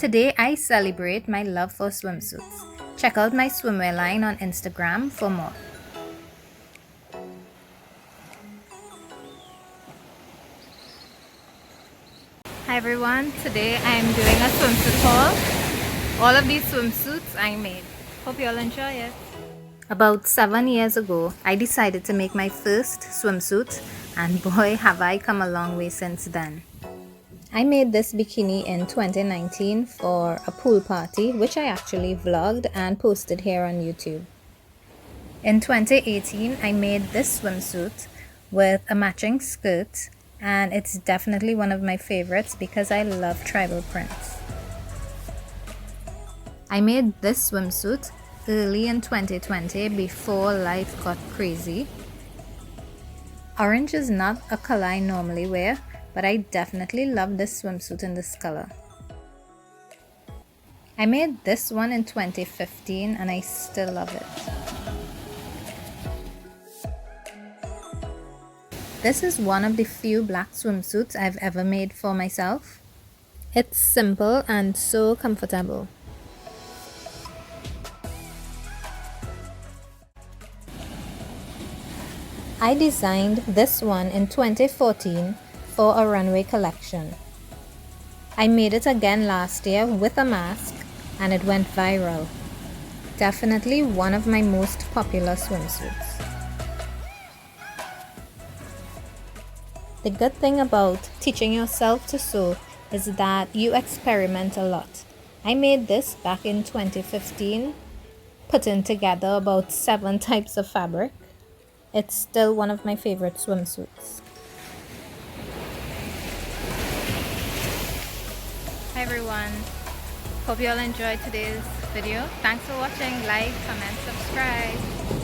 Today I celebrate my love for swimsuits. Check out my swimwear line on Instagram for more. Hi everyone, today I am doing a swimsuit haul. All of these swimsuits I made. Hope you all enjoy it. About 7 years ago, I decided to make my first swimsuit, and boy have I come a long way since then. I made this bikini in 2019 for a pool party, which I actually vlogged and posted here on YouTube. In 2018, I made this swimsuit with a matching skirt, and it's definitely one of my favorites because I love tribal prints. I made this swimsuit early in 2020 before life got crazy. Orange is not a color I normally wear, but I definitely love this swimsuit in this color. I made this one in 2015 and I still love it. This is one of the few black swimsuits I've ever made for myself. It's simple and so comfortable. I designed this one in 2014 for a runway collection. I made it again last year with a mask and it went viral. Definitely one of my most popular swimsuits. The good thing about teaching yourself to sew is that you experiment a lot. I made this back in 2015, putting together about 7 types of fabric. It's still one of my favorite swimsuits. Hi everyone, hope you all enjoyed today's video. Thanks for watching. Like, comment, subscribe.